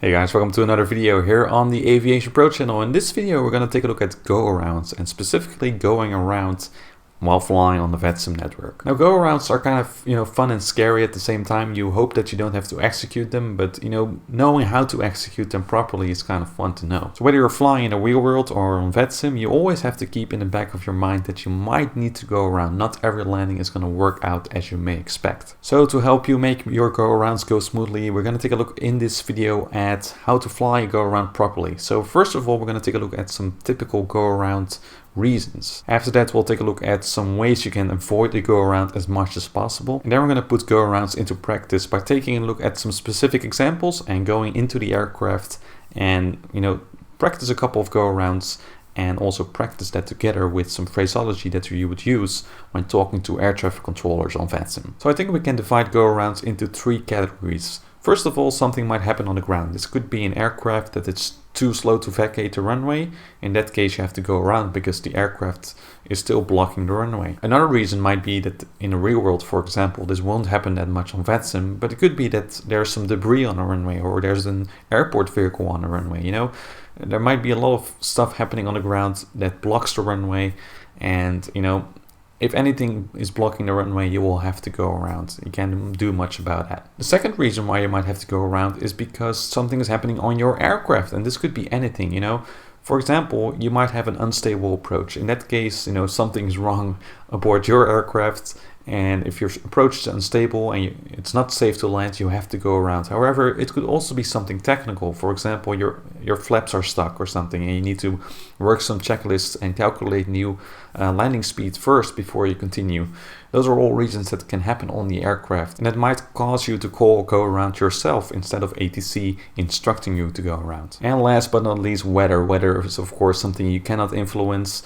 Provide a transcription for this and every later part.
Hey guys, welcome to another video here on the AviationPro channel. In this video we're going to take a look at go-arounds and specifically going around while flying on the VATSIM network. Now go-arounds are kind of, fun and scary at the same time. You hope that you don't have to execute them, but knowing how to execute them properly is kind of fun to know. So whether you're flying in the real world or on VATSIM, you always have to keep in the back of your mind that you might need to go around. Not every landing is going to work out as you may expect. So to help you make your go-arounds go smoothly, we're going to take a look in this video at how to fly a go-around properly. So first of all, we're going to take a look at some typical go-around reasons. After that, we'll take a look at some ways you can avoid the go-around as much as possible. And then we're going to put go-arounds into practice by taking a look at some specific examples and going into the aircraft and, practice a couple of go-arounds and also practice that together with some phraseology that you would use when talking to air traffic controllers on VATSIM. So I think we can divide go-arounds into three categories. First of all, something might happen on the ground. This could be an aircraft that it's too slow to vacate the runway. In that case, you have to go around because the aircraft is still blocking the runway. Another reason might be that in the real world, for example, this won't happen that much on VATSIM, but it could be that there's some debris on the runway or there's an airport vehicle on the runway. There might be a lot of stuff happening on the ground that blocks the runway, and if anything is blocking the runway, you will have to go around. You can't do much about that. The second reason why you might have to go around is because something is happening on your aircraft, and this could be anything. For example, you might have an unstable approach. In that case, something is wrong aboard your aircraft, and if your approach is unstable and it's not safe to land, you have to go around. However, it could also be something technical. For example, your flaps are stuck or something, and you need to work some checklists and calculate new landing speed first before you continue. Those are all reasons that can happen on the aircraft, and that might cause you to call go around yourself instead of ATC instructing you to go around. And last but not least, weather. Weather is of course something you cannot influence.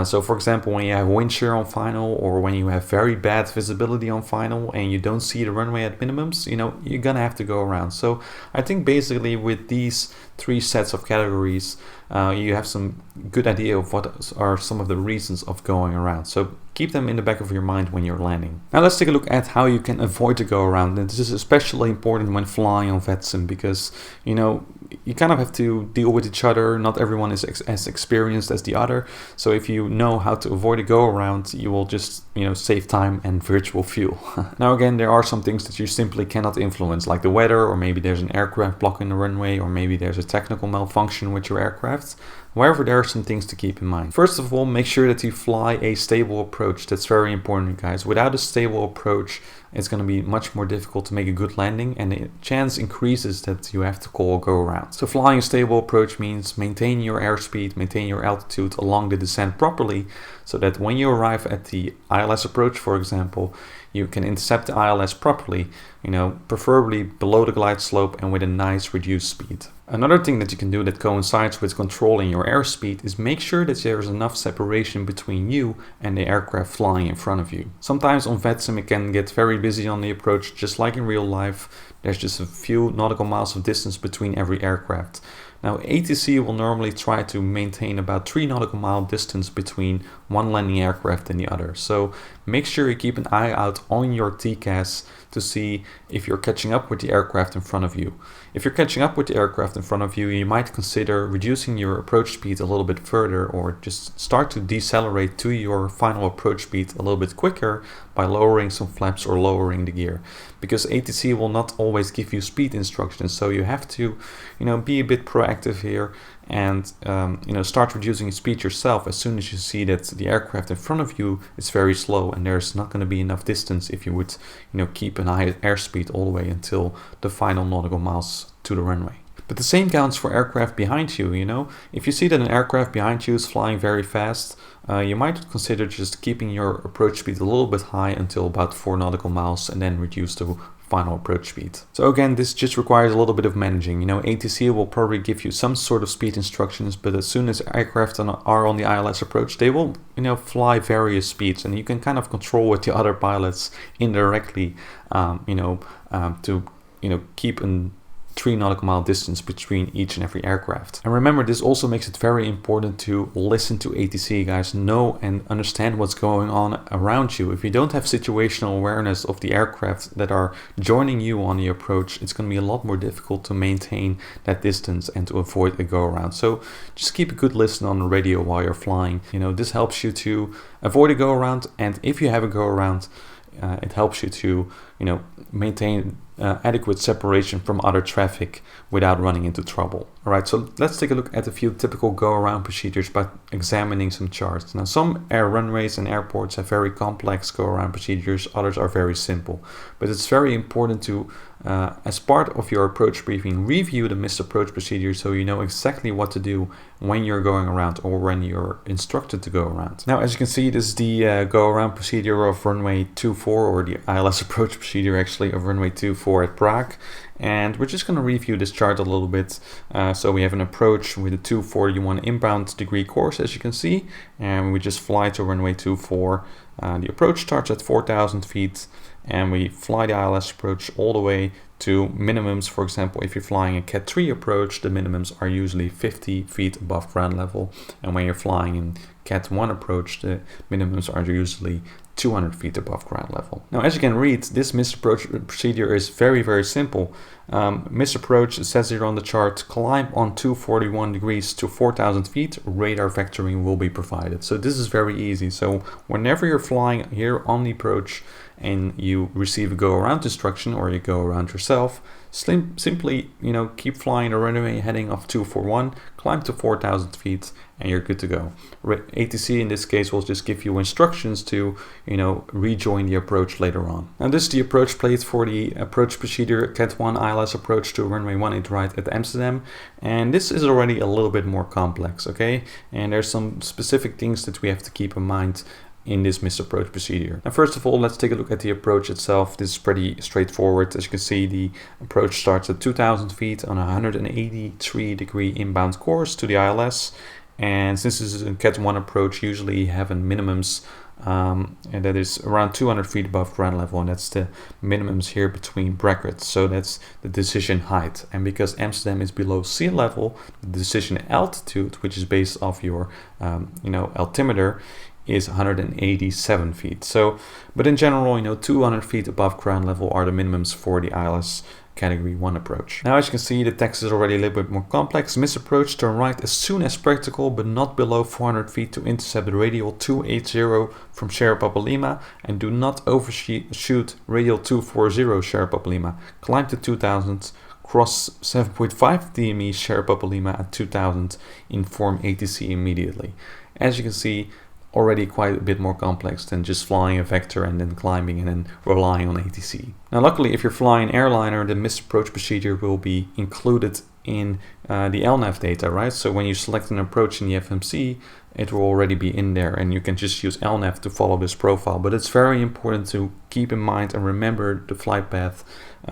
So for example, when you have wind shear on final, or when you have very bad visibility on final and you don't see the runway at minimums, you're gonna have to go around. So I think basically with these three sets of categories, you have some good idea of what are some of the reasons of going around. So keep them in the back of your mind when you're landing. Now let's take a look at how you can avoid the go around. And this is especially important when flying on VATSIM because you kind of have to deal with each other. Not everyone is as experienced as the other. So if you know how to avoid a go around, you will just save time and virtual fuel. Now again, there are some things that you simply cannot influence, like the weather, or maybe there's an aircraft blocking the runway, or maybe there's a technical malfunction with your aircraft. However, there are some things to keep in mind. First of all, make sure that you fly a stable approach. That's very important, guys. Without a stable approach, it's going to be much more difficult to make a good landing, and the chance increases that you have to call a go around. So flying a stable approach means maintain your airspeed, maintain your altitude along the descent properly, so that when you arrive at the ILS approach, for example, you can intercept the ILS properly, preferably below the glide slope and with a nice reduced speed. Another thing that you can do that coincides with controlling your airspeed is make sure that there is enough separation between you and the aircraft flying in front of you. Sometimes on VATSIM it can get very busy on the approach, just like in real life. There's just a few nautical miles of distance between every aircraft. Now ATC will normally try to maintain about 3 nautical mile distance between one landing aircraft and the other. So make sure you keep an eye out on your TCAS to see if you're catching up with the aircraft in front of you. If you're catching up with the aircraft in front of you, you might consider reducing your approach speed a little bit further, or just start to decelerate to your final approach speed a little bit quicker by lowering some flaps or lowering the gear. Because ATC will not always give you speed instructions, so you have to be a bit proactive here and start reducing speed yourself as soon as you see that the aircraft in front of you is very slow and there's not going to be enough distance if you would keep an high airspeed all the way until the final nautical miles to the runway. But the same counts for aircraft behind you. If you see that an aircraft behind you is flying very fast, you might consider just keeping your approach speed a little bit high until about 4 nautical miles and then reduce the final approach speed. So again, this just requires a little bit of managing. ATC will probably give you some sort of speed instructions, but as soon as aircraft are on the ILS approach, they will fly various speeds, and you can kind of control with the other pilots indirectly to keep an 3 nautical mile distance between each and every aircraft. And remember, this also makes it very important to listen to ATC, guys. Know and understand what's going on around you. If you don't have situational awareness of the aircraft that are joining you on the approach, it's going to be a lot more difficult to maintain that distance and to avoid a go around. So just keep a good listen on the radio while you're flying. You know, this helps you to avoid a go around, and if you have a go around, it helps you to, you know, maintain adequate separation from other traffic without running into trouble. All right, so let's take a look at a few typical go-around procedures by examining some charts. Now, some air runways and airports have very complex go-around procedures, others are very simple. But it's very important to, as part of your approach briefing, review the missed approach procedure so you know exactly what to do when you're going around or when you're instructed to go around. Now, as you can see, this is the go-around procedure of runway 24, or the ILS approach procedure actually of runway 24 at Prague. And we're just going to review this chart a little bit. So we have an approach with a 241 inbound degree course, as you can see, and we just fly to runway 24. The approach starts at 4,000 feet, and we fly the ILS approach all the way to minimums. For example, if you're flying a Cat 3 approach, the minimums are usually 50 feet above ground level, and when you're flying in Cat 1 approach, the minimums are usually 200 feet above ground level. Now, as you can read, this missed approach procedure is very, very simple. Missed approach, it says here on the chart, climb on 241 degrees to 4,000 feet, radar vectoring will be provided. So this is very easy. So whenever you're flying here on the approach and you receive a go around instruction, or you go around yourself, simply, you know, keep flying the runway heading of 241, climb to 4,000 feet, and you're good to go. ATC in this case will just give you instructions to, you know, rejoin the approach later on. Now, this is the approach plate for the approach procedure Cat 1 ILS approach to runway 18 right at Amsterdam, and this is already a little bit more complex, okay? And there's some specific things that we have to keep in mind in this missed approach procedure. Now, first of all, let's take a look at the approach itself. This is pretty straightforward. As you can see, the approach starts at 2,000 feet on a 183 degree inbound course to the ILS. And since this is a Cat 1 approach, usually you have a minimums and that is around 200 feet above ground level, and that's the minimums here between brackets. So that's the decision height. And because Amsterdam is below sea level, the decision altitude, which is based off your altimeter, is 187 feet. So, but in general, you know, 200 feet above ground level are the minimums for the ILS Category 1 approach. Now, as you can see, the text is already a little bit more complex. Missed approach, turn right as soon as practical, but not below 400 feet to intercept the radial 280 from Sierra Papa Lima, and do not overshoot radial 240 Sierra Papa Lima. Climb to 2000, cross 7.5 DME Sierra Papa Lima at 2000, inform ATC immediately. As you can see, already quite a bit more complex than just flying a vector and then climbing and then relying on ATC. Now, luckily, if you're flying an airliner, the missed approach procedure will be included in the LNAV data, right? So when you select an approach in the FMC, it will already be in there, and you can just use LNAV to follow this profile. But it's very important to keep in mind and remember the flight path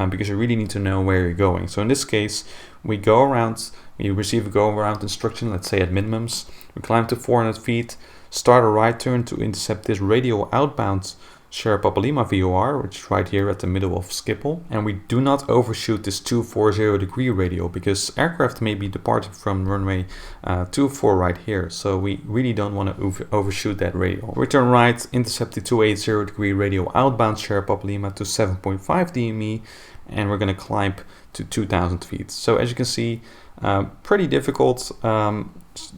because you really need to know where you're going. So in this case, we go around, we receive a go around instruction, let's say at minimums. We climb to 400 feet, start a right turn to intercept this radial outbound Sierra Papa Lima VOR, which is right here at the middle of Schiphol. And we do not overshoot this 240 degree radial because aircraft may be departing from runway 24 right here. So we really don't want to overshoot that radial. We turn right, intercept the 280 degree radial outbound Sierra Papa Lima to 7.5 DME, and we're going to climb to 2,000 feet. So as you can see, pretty difficult.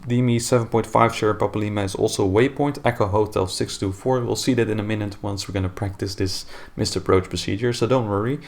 DME 7.5 Sierra Papa Lima is also waypoint Echo Hotel 624. We'll see that in a minute once we're going to practice this missed approach procedure, so don't worry.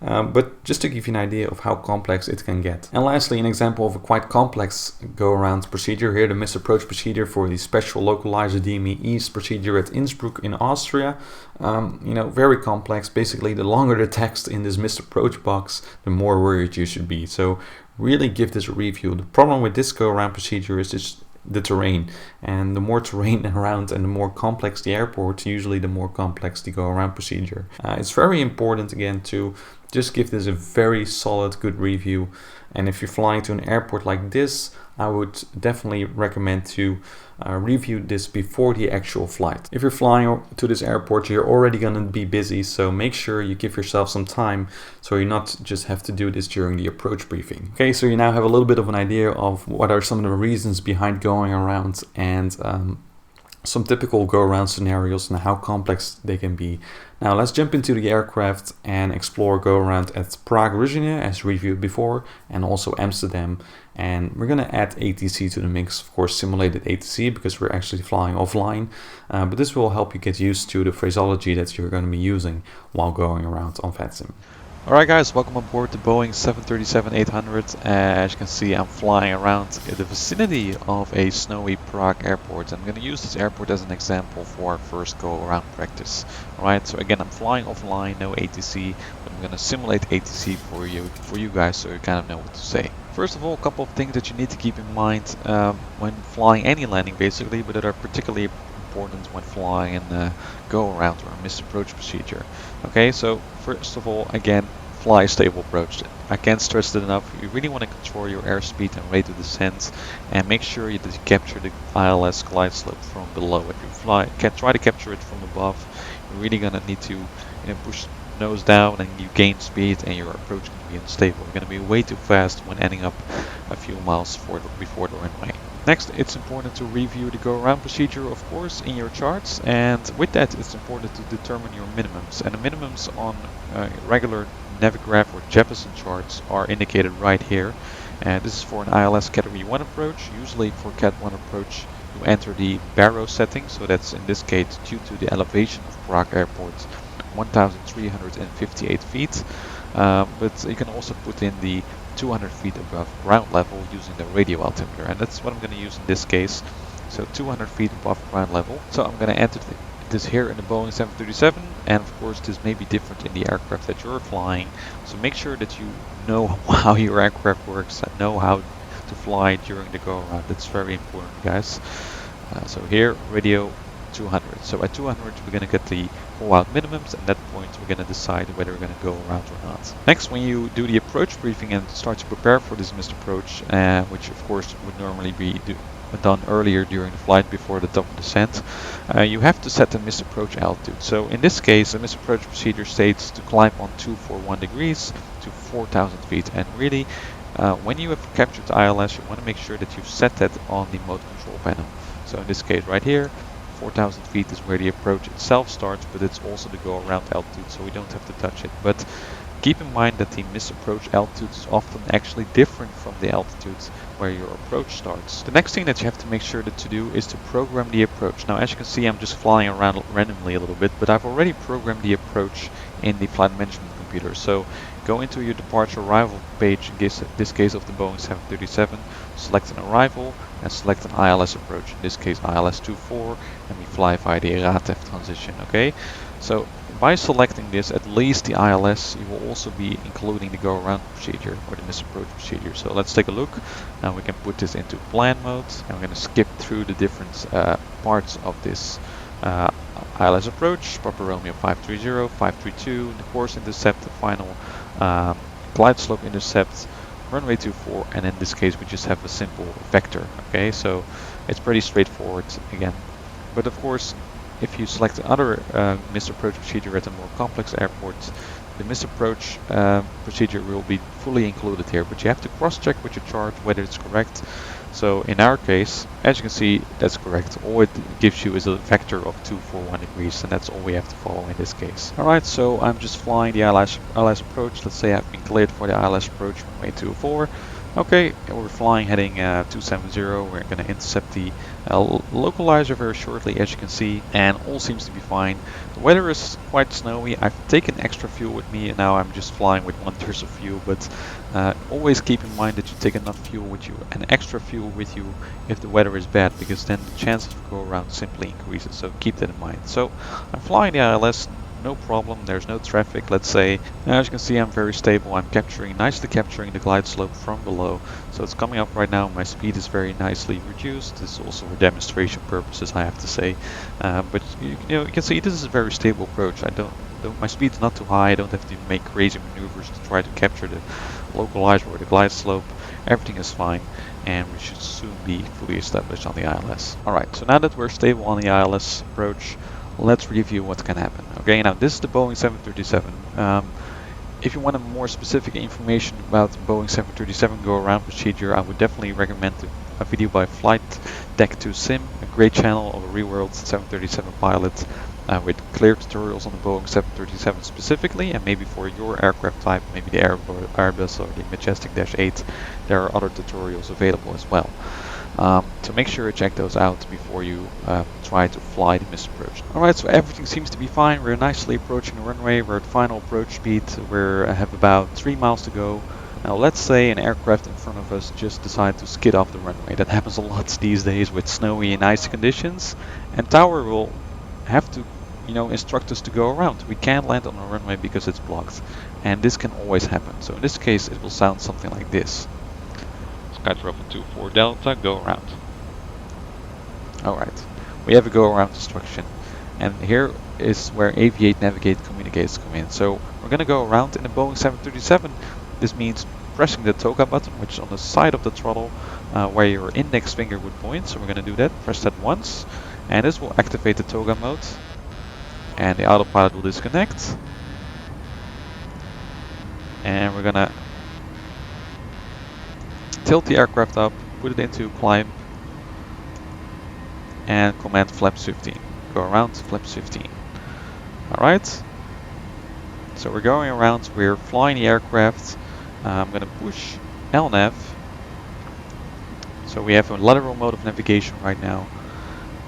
But just to give you an idea of how complex it can get. And lastly, an example of a quite complex go-around procedure here, the missed approach procedure for the special localizer DME East procedure at Innsbruck in Austria. Very complex. Basically, the longer the text in this missed approach box, the more worried you should be. So really give this a review. The problem with this go-around procedure is just the terrain, and the more terrain around and the more complex the airport, usually the more complex the go-around procedure. It's very important again to just give this a very solid, good review And if you're flying to an airport like this, I would definitely recommend to review this before the actual flight. If you're flying to this airport, you're already going to be busy, so make sure you give yourself some time so you not just have to do this during the approach briefing. Okay, so you now have a little bit of an idea of what are some of the reasons behind going around and some typical go-around scenarios and how complex they can be. Now let's jump into the aircraft and explore go-around at Prague, Virginia, as reviewed before, and also Amsterdam. And we're going to add ATC to the mix, of course simulated ATC, because we're actually flying offline. But this will help you get used to the phraseology that you're going to be using while going around on VATSIM. Alright guys, welcome aboard the Boeing 737-800. As you can see, I'm flying around the vicinity of a snowy Prague airport. I'm going to use this airport as an example for our first go-around practice. Alright, so again, I'm flying offline, no ATC, but I'm going to simulate ATC for you guys so you kind of know what to say. First of all, a couple of things that you need to keep in mind when flying any landing basically, but that are particularly important when flying in the go-around or missed approach procedure. Okay, so first of all, again, fly a stable approach. I can't stress it enough. You really want to control your airspeed and rate of descent, and make sure that you capture the ILS glide slope from below. If you try to capture it from above, you're really gonna need to push nose down, and you gain speed, and your approach can be unstable. You're gonna be way too fast when ending up a few miles before the runway. Next, it's important to review the go-around procedure, of course, in your charts, and with that it's important to determine your minimums. And the minimums on regular Navigraph or Jeppesen charts are indicated right here. And this is for an ILS Category 1 approach. Usually for Cat 1 approach you enter the Barrow setting, so that's in this case due to the elevation of Prague Airport, 1,358 feet. But you can also put in the 200 feet above ground level using the radio altimeter, and that's what I'm going to use in this case. So 200 feet above ground level. So I'm going to enter this here in the Boeing 737, and of course this may be different in the aircraft that you're flying. So make sure that you know how your aircraft works and know how to fly during the go-around. That's very important, guys. So here, radio 200. So at 200 we're going to get the all-out minimums, and at that point we're going to decide whether we're going to go around or not. Next, when you do the approach briefing and start to prepare for this missed approach, which of course would normally be done earlier during the flight before the double descent, you have to set the missed approach altitude. So in this case, the missed approach procedure states to climb on 241 degrees to 4,000 feet, and really when you have captured the ILS, you want to make sure that you've set that on the mode control panel. So in this case right here, 4,000 feet is where the approach itself starts, but it's also the go-around altitude, so we don't have to touch it. But keep in mind that the missed approach altitude is often actually different from the altitude where your approach starts. The next thing that you have to make sure to do is to program the approach. Now, as you can see, I'm just flying around randomly a little bit, but I've already programmed the approach in the flight management computer. So go into your departure arrival page, in this case of the Boeing 737, select an arrival and select an ILS approach, in this case ILS 24, and we fly via the RATEF transition. Okay, so by selecting this, at least the ILS, you will also be including the go-around procedure or the missed approach procedure. So let's take a look. Now we can put this into plan mode, and we're going to skip through the different parts of this ILS approach: Papa Romeo 530, 532, the course intercept, the final glide slope intercept, runway 24, and in this case we just have a simple vector. Okay, so it's pretty straightforward again. But of course, if you select another missed approach procedure at a more complex airport, the missed approach procedure will be fully included here, but you have to cross-check with your chart whether it's correct. So in our case, as you can see, that's correct. All it gives you is a vector of 241 degrees, and that's all we have to follow in this case. Alright, so I'm just flying the ILS approach. Let's say I've been cleared for the ILS approach runway 24. Okay, we're flying heading 270. We're going to intercept the localizer very shortly, as you can see, and all seems to be fine. The weather is quite snowy. I've taken extra fuel with me, and now I'm just flying with 1/3 of fuel, but always keep in mind that you take enough fuel with you and extra fuel with you if the weather is bad, because then the chance of go around simply increases, so keep that in mind. So I'm flying the ILS, no problem, there's no traffic, let's say. As you can see, I'm very stable. I'm nicely capturing the glide slope from below, so it's coming up right now. My speed is very nicely reduced. This is also for demonstration purposes, I have to say, but you can see this is a very stable approach. My speed's not too high. I don't have to make crazy maneuvers to try to capture the localized or the glide slope, everything is fine, and we should soon be fully established on the ILS. Alright, so now that we're stable on the ILS approach, let's review what can happen. Okay, now this is the Boeing 737. If you want more specific information about Boeing 737 go-around procedure, I would definitely recommend a video by Flight Deck 2 Sim, a great channel of a real-world 737 pilot with clear tutorials on the Boeing 737 specifically, and maybe for your aircraft type, maybe the Airbus or the Majestic-8, there are other tutorials available as well. So make sure you check those out before you try to fly the missed approach. Alright, so everything seems to be fine. We're nicely approaching the runway. We're at final approach speed. We have about 3 miles to go. Now let's say an aircraft in front of us just decides to skid off the runway. That happens a lot these days with snowy and icy conditions. And Tower will have to, instruct us to go around. We can't land on the runway because it's blocked. And this can always happen. So in this case it will sound something like this. Skytravel 24 Delta, go around. Alright, we have a go around instruction, and here is where Aviate, Navigate, Communicates come in. So we're gonna go around in the Boeing 737. This means pressing the TOGA button, which is on the side of the throttle where your index finger would point. So we're gonna do that, press that once, and this will activate the TOGA mode, and the autopilot will disconnect. And we're gonna tilt the aircraft up, put it into climb, and command flaps 15. Go around flaps 15. Alright, so we're going around, we're flying the aircraft. I'm going to push LNAV. So we have a lateral mode of navigation right now,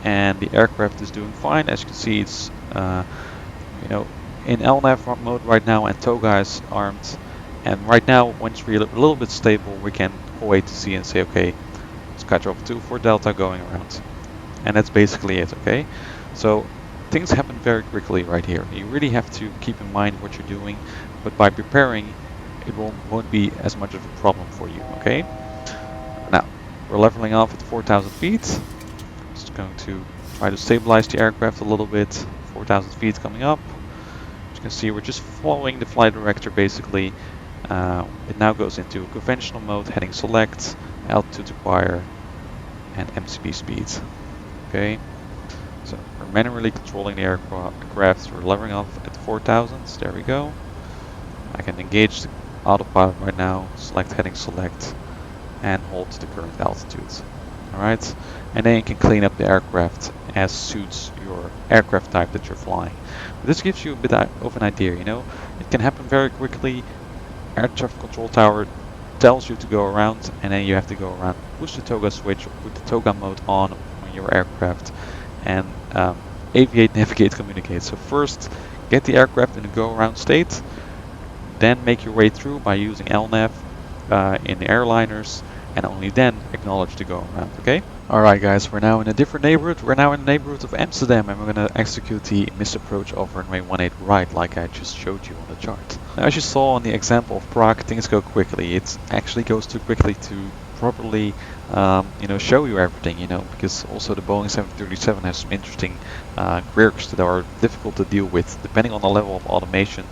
and the aircraft is doing fine. As you can see, it's in LNAV mode right now, and TOGA is armed. And right now, once we're a little bit stable, we can call ATC and say, okay, Skytravel 24 Delta going around. And that's basically it, okay? So things happen very quickly right here. You really have to keep in mind what you're doing, but by preparing, it won't be as much of a problem for you, okay? Now, we're leveling off at 4,000 feet. Just going to try to stabilize the aircraft a little bit. 4,000 feet coming up. As you can see, we're just following the flight director basically. It now goes into conventional mode, heading select, altitude acquire, and MCB speed. Okay, so we're manually controlling the aircraft. We're levering off at 4,000. There we go. I can engage the autopilot right now, select heading select, and hold the current altitude. Alright, and then you can clean up the aircraft as suits your aircraft type that you're flying. But this gives you a bit of an idea, it can happen very quickly. Air traffic control tower tells you to go around, and then you have to go around, push the TOGA switch, put the TOGA mode on your aircraft, and Aviate, Navigate, Communicate. So first get the aircraft in a go around state, then make your way through by using LNAV in the airliners, and only then acknowledge to go around, okay? Alright guys, we're now in a different neighborhood. We're now in the neighborhood of Amsterdam, and we're going to execute the missed approach of runway 18 right, like I just showed you on the chart. Now, as you saw on the example of Prague, things go quickly. It actually goes too quickly to properly show you everything, because also the Boeing 737 has some interesting quirks that are difficult to deal with, depending on the level of automation.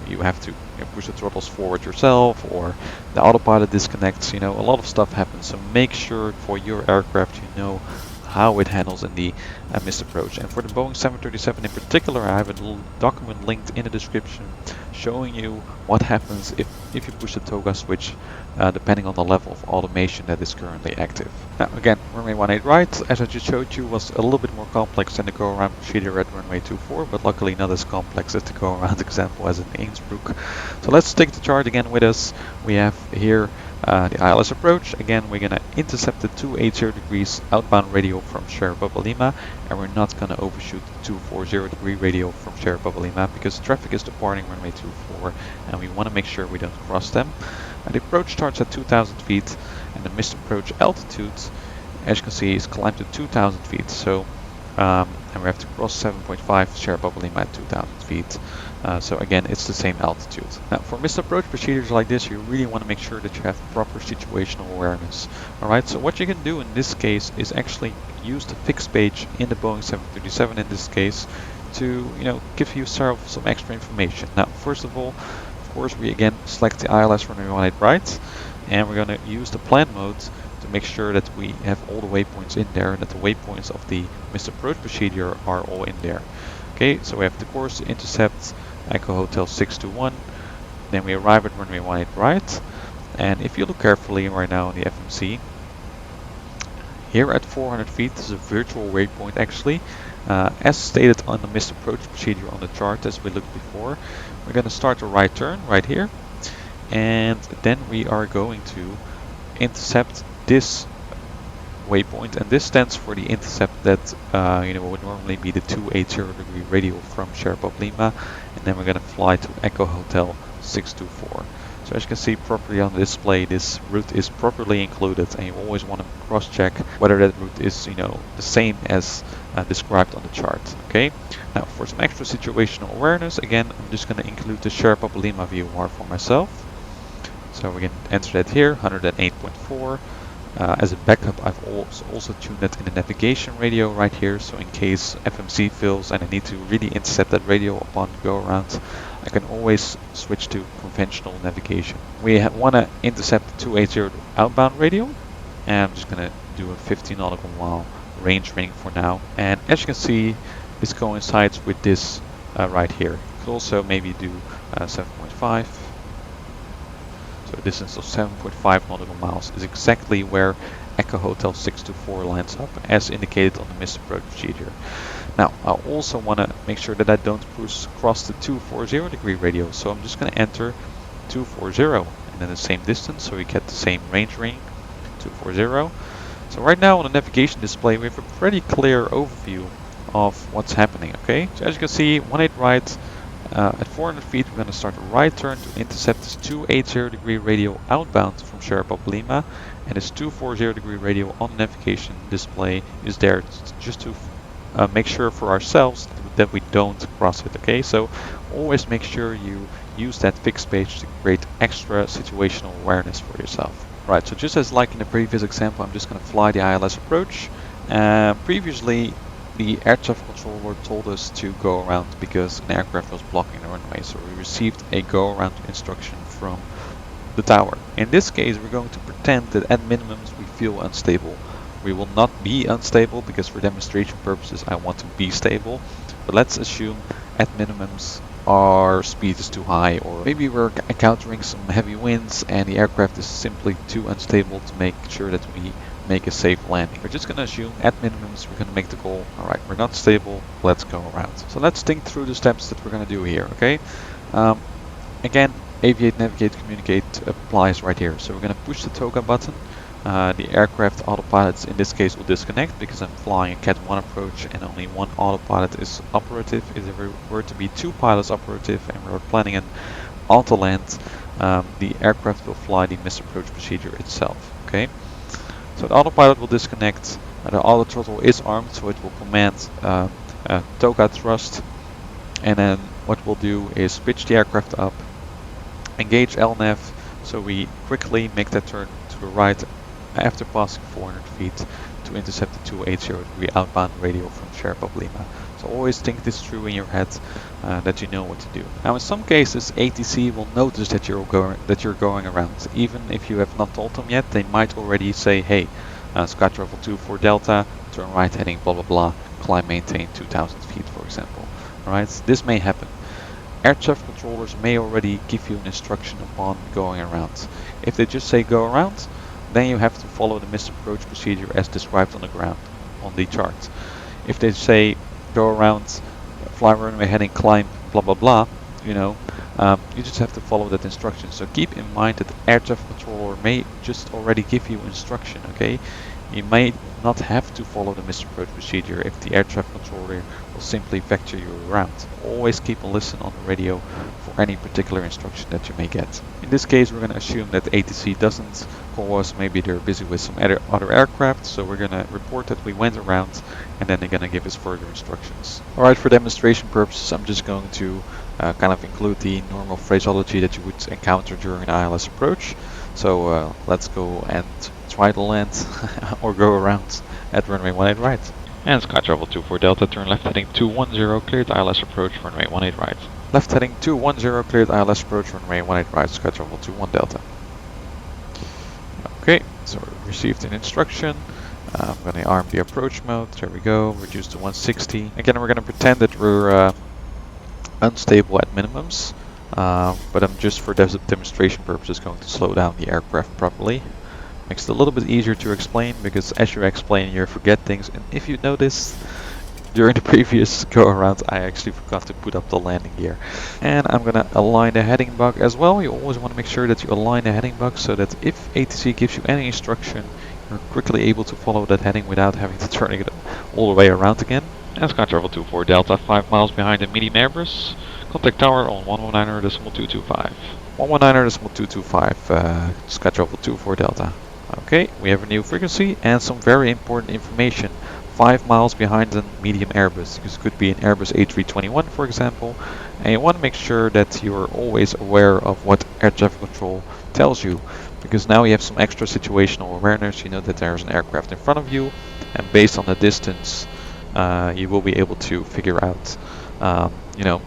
You have to push the throttles forward yourself, or the autopilot disconnects. A lot of stuff happens. So make sure for your aircraft you know how it handles in the missed approach. And for the Boeing 737 in particular, I have a little document linked in the description showing you what happens if you push the TOGA switch, depending on the level of automation that is currently active. Now again, runway 18 right, as I just showed you, was a little bit more complex than the go-around procedure at runway 24, but luckily not as complex as the go-around example as in Innsbruck. So let's take the chart again with us. We have here the ILS approach. Again, we're going to intercept the 280 degrees outbound radio from Sierra Papa Lima, and we're not going to overshoot the 240 degree radio from Sierra Papa Lima because traffic is departing runway 24 and we want to make sure we don't cross them. And the approach starts at 2,000 feet, and the missed approach altitude, as you can see, is climbed to 2,000 feet. So and we have to cross 7.5 Sierra Papa Lima at 2,000 feet. So again, it's the same altitude. Now, for missed approach procedures like this, you really want to make sure that you have proper situational awareness. Alright, so what you can do in this case is actually use the fixed page in the Boeing 737 in this case to give yourself some extra information. Now, first of all, of course, we again select the ILS runway 18 right, and we're going to use the plan mode to make sure that we have all the waypoints in there and that the waypoints of the missed approach procedure are all in there. Okay, so we have the course to intercept Echo Hotel 621, then we arrive at runway 18 right, and if you look carefully right now on the FMC, here at 400 feet, this is a virtual waypoint actually. As stated on the missed approach procedure on the chart as we looked before, we're going to start a right turn right here, and then we are going to intercept this waypoint, and this stands for the intercept that would normally be the 280 radial from Sherpa Lima, and then we're going to fly to Echo Hotel 624. So as you can see properly on the display, this route is properly included, and you always want to cross-check whether that route is the same as described on the chart. Okay. Now for some extra situational awareness, again I'm just going to include the Sherpa Lima VOR for myself. So we can enter that here, 108.4. As a backup, I've also tuned that in the navigation radio right here, so in case FMC fails and I need to really intercept that radio upon go around, I can always switch to conventional navigation. We want to intercept the 280 outbound radio, and I'm just going to do a 50 nautical mile range ring for now. And as you can see, this coincides with this right here. You could also maybe do 7.5. So a distance of 7.5 nautical miles is exactly where Echo Hotel 624 lines up, as indicated on the missed approach procedure. Now, I also want to make sure that I don't cross the 240 radio, so I'm just going to enter 240 and then the same distance, so we get the same range ring, 240. So right now on the navigation display, we have a pretty clear overview of what's happening. Okay, so as you can see, 18 right. At 400 feet, we're going to start a right turn to intercept this 280 radio outbound from Sherpa Lima, and this 240 radio on the navigation display is there just to make sure for ourselves that we don't cross it. Okay, so always make sure you use that fixed page to create extra situational awareness for yourself. Right, so just as like in the previous example, I'm just going to fly the ILS approach. Previously, the air traffic controller told us to go around because an aircraft was blocking the runway, so we received a go around instruction from the tower. In this case, we're going to pretend that at minimums we feel unstable. We will not be unstable because for demonstration purposes I want to be stable, but let's assume at minimums our speed is too high, or maybe we're encountering some heavy winds and the aircraft is simply too unstable to make sure that we make a safe landing. We're just going to assume at minimums we're going to make the call, alright, we're not stable, let's go around. So let's think through the steps that we're going to do here, okay? Again, aviate, navigate, communicate applies right here. So we're going to push the toga button. The aircraft autopilots in this case will disconnect because I'm flying a Cat 1 approach and only one autopilot is operative. If there were to be two pilots operative and we're planning an auto land, the aircraft will fly the missed approach procedure itself, okay? So the autopilot will disconnect, the auto throttle is armed, so it will command toga thrust, and then what we'll do is pitch the aircraft up, engage LNAV, so we quickly make that turn to the right after passing 400 feet to intercept the 280 outbound radio from Sherpa Lima. So always think this through in your head, that you know what to do. Now in some cases ATC will notice that you're going around. Even if you have not told them yet, they might already say, hey, Sky Travel 24 Delta, turn right heading blah blah blah, climb maintain 2000 feet for example. Alright, this may happen. Air traffic controllers may already give you an instruction upon going around. If they just say go around, then you have to follow the missed approach procedure as described on the ground, on the chart. If they say go around, fly runway heading, climb, blah blah blah, you just have to follow that instruction. So keep in mind that the air traffic controller may just already give you instruction, okay? You may not have to follow the missed approach procedure if the air traffic controller will simply vector you around. Always keep a listen on the radio for any particular instruction that you may get. In this case, we're going to assume that the ATC doesn't call us. Maybe they're busy with some other aircraft, so we're going to report that we went around, and then they're going to give us further instructions. Alright, for demonstration purposes, I'm just going to kind of include the normal phraseology that you would encounter during an ILS approach. So let's go and try to land or go around at runway 18 right. And Sky Travel 24 Delta, turn left heading 210, cleared ILS approach, runway 18 right. Left heading 210, cleared ILS approach, runway 18 right, Sky Travel 21 Delta. Okay, so we received an instruction. I'm going to arm the approach mode, there we go, reduce to 160. Again, we're going to pretend that we're unstable at minimums, but I'm just for demonstration purposes going to slow down the aircraft properly. Makes it a little bit easier to explain, because as you explain you forget things, and if you noticed during the previous go around I actually forgot to put up the landing gear. And I'm gonna align the heading bug as well. You always want to make sure that you align the heading bug so that if ATC gives you any instruction you're quickly able to follow that heading without having to turn it all the way around again. And Sky Travel 24 Delta, 5 miles behind the medium Airbus. Contact tower on 119.225. 119.225, Sky Travel 24 Delta. Okay, we have a new frequency and some very important information. 5 miles behind the medium Airbus. This could be an Airbus A321 for example. And you want to make sure that you're always aware of what air traffic control tells you. Because now you have some extra situational awareness. You know that there's an aircraft in front of you. And based on the distance, you will be able to figure out, you know,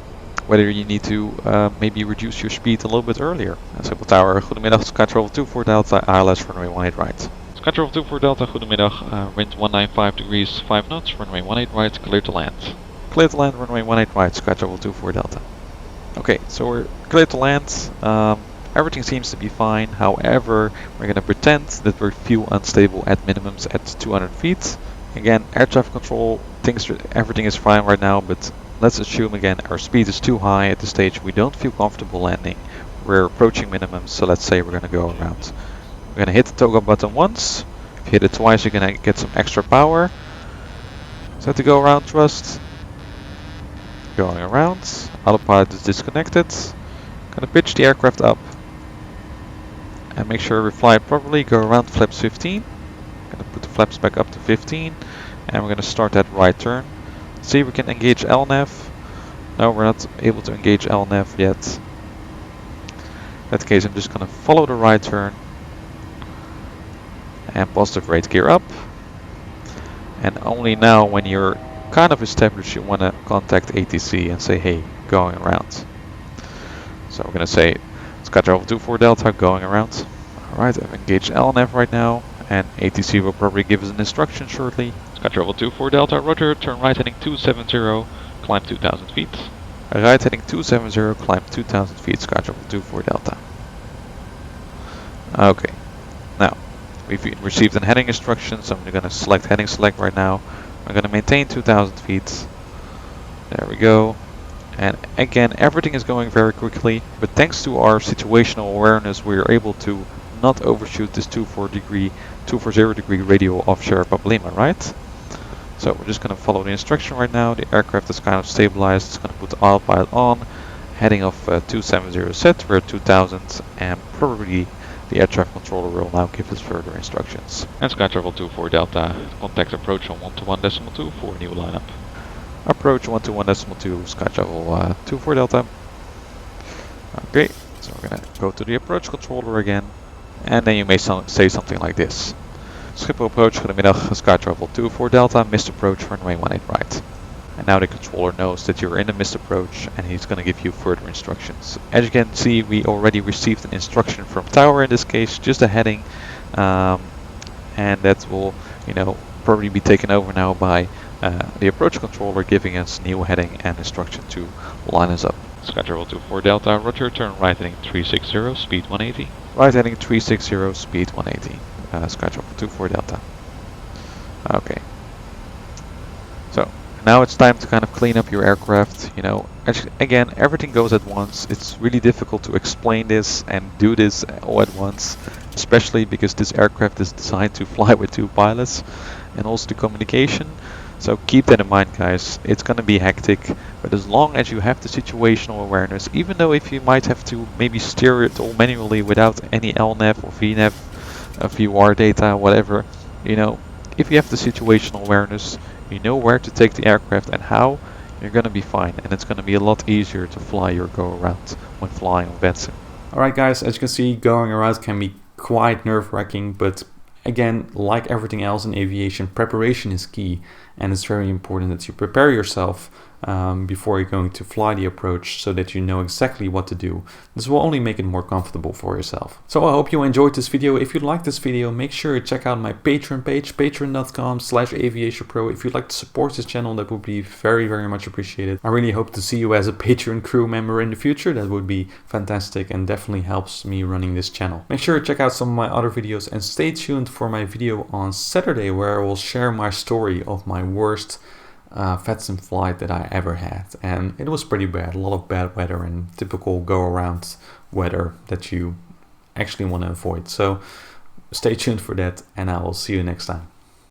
whether you need to maybe reduce your speed a little bit earlier. Simple Tower, goedemiddag, Sky Travel 24 Delta, ILS runway 18 right. Sky Travel 24 Delta, goedemiddag, wind 195 degrees 5 knots, runway 18 right, clear to land. Clear to land, runway 18 right, Sky Travel 24 Delta. Okay, so we're clear to land. Everything seems to be fine, however, we're going to pretend that we feel unstable at minimums at 200 feet. Again, air traffic control thinks everything is fine right now, but let's assume again our speed is too high at this stage, we don't feel comfortable landing. We're approaching minimum, so let's say we're going to go around. We're going to hit the toggle button once. If you hit it twice you're going to get some extra power. Set to go around thrust. Going around. Autopilot is disconnected. Going to pitch the aircraft up. And make sure we fly it properly. Go around flaps 15. Going to put the flaps back up to 15. And we're going to start that right turn. See if we can engage LNAV. No, we're not able to engage LNAV yet. In that case I'm just going to follow the right turn. And positive rate gear up. And only now when you're kind of established you want to contact ATC and say, hey, going around. So we're going to say Sky Travel 24 Delta, going around. Alright, I've engaged LNAV right now, and ATC will probably give us an instruction shortly. Sky Travel 24 Delta, roger, turn right heading 270, climb 2000 feet. Right heading 270, climb 2000 feet, Sky Travel 24 Delta. Okay, now we've received a heading instruction, so I'm going to select heading select right now. I'm going to maintain 2000 feet. There we go. And again, everything is going very quickly, but thanks to our situational awareness, we are able to not overshoot this 240 degree radial offshore Pablima, right? So we're just going to follow the instruction right now. The aircraft is kind of stabilized. It's going to put the autopilot on. Heading of 270 set, we're at 2000, and probably the air traffic controller will now give us further instructions. And Sky Travel 24 Delta, contact approach on 121.2 for new lineup. Approach 121.2, Sky Travel 24 Delta. Okay, so we're going to go to the approach controller again. And then you may say something like this. Schiphol approach, goedemiddag, Sky Travel 24 Delta, missed approach, runway 18 right. And now the controller knows that you're in a missed approach and he's going to give you further instructions. As you can see, we already received an instruction from tower in this case, just a heading. And that will, you know, probably be taken over now by the approach controller giving us new heading and instruction to line us up. Sky Travel 24 Delta, roger, turn right heading 360, speed 180. Right heading 360, speed 180. Sky Travel 24 Delta. Okay. So now it's time to kind of clean up your aircraft. You know, again, everything goes at once. It's really difficult to explain this and do this all at once, especially because this aircraft is designed to fly with 2 pilots and also the communication. So keep that in mind, guys. It's going to be hectic, but as long as you have the situational awareness, even though if you might have to maybe steer it all manually without any LNAV or VNAV, VR data, whatever, you know, if you have the situational awareness, you know where to take the aircraft and how, you're going to be fine, and it's going to be a lot easier to fly your go-around when flying on VATSIM. Alright guys, as you can see, going around can be quite nerve-wracking, but again, like everything else in aviation, preparation is key. and it's very important that you prepare yourself before you're going to fly the approach, so that you know exactly what to do. This will only make it more comfortable for yourself. So I hope you enjoyed this video. If you liked this video, make sure to check out my Patreon page, patreon.com/AviationPro. If you'd like to support this channel, that would be very, very much appreciated. I really hope to see you as a Patreon crew member in the future. That would be fantastic and definitely helps me running this channel. Make sure to check out some of my other videos and stay tuned for my video on Saturday, where I will share my story of my worst VATSIM flight that I ever had, and it was pretty bad. A lot of bad weather and typical go-around weather that you actually want to avoid. So stay tuned for that, and I will see you next time.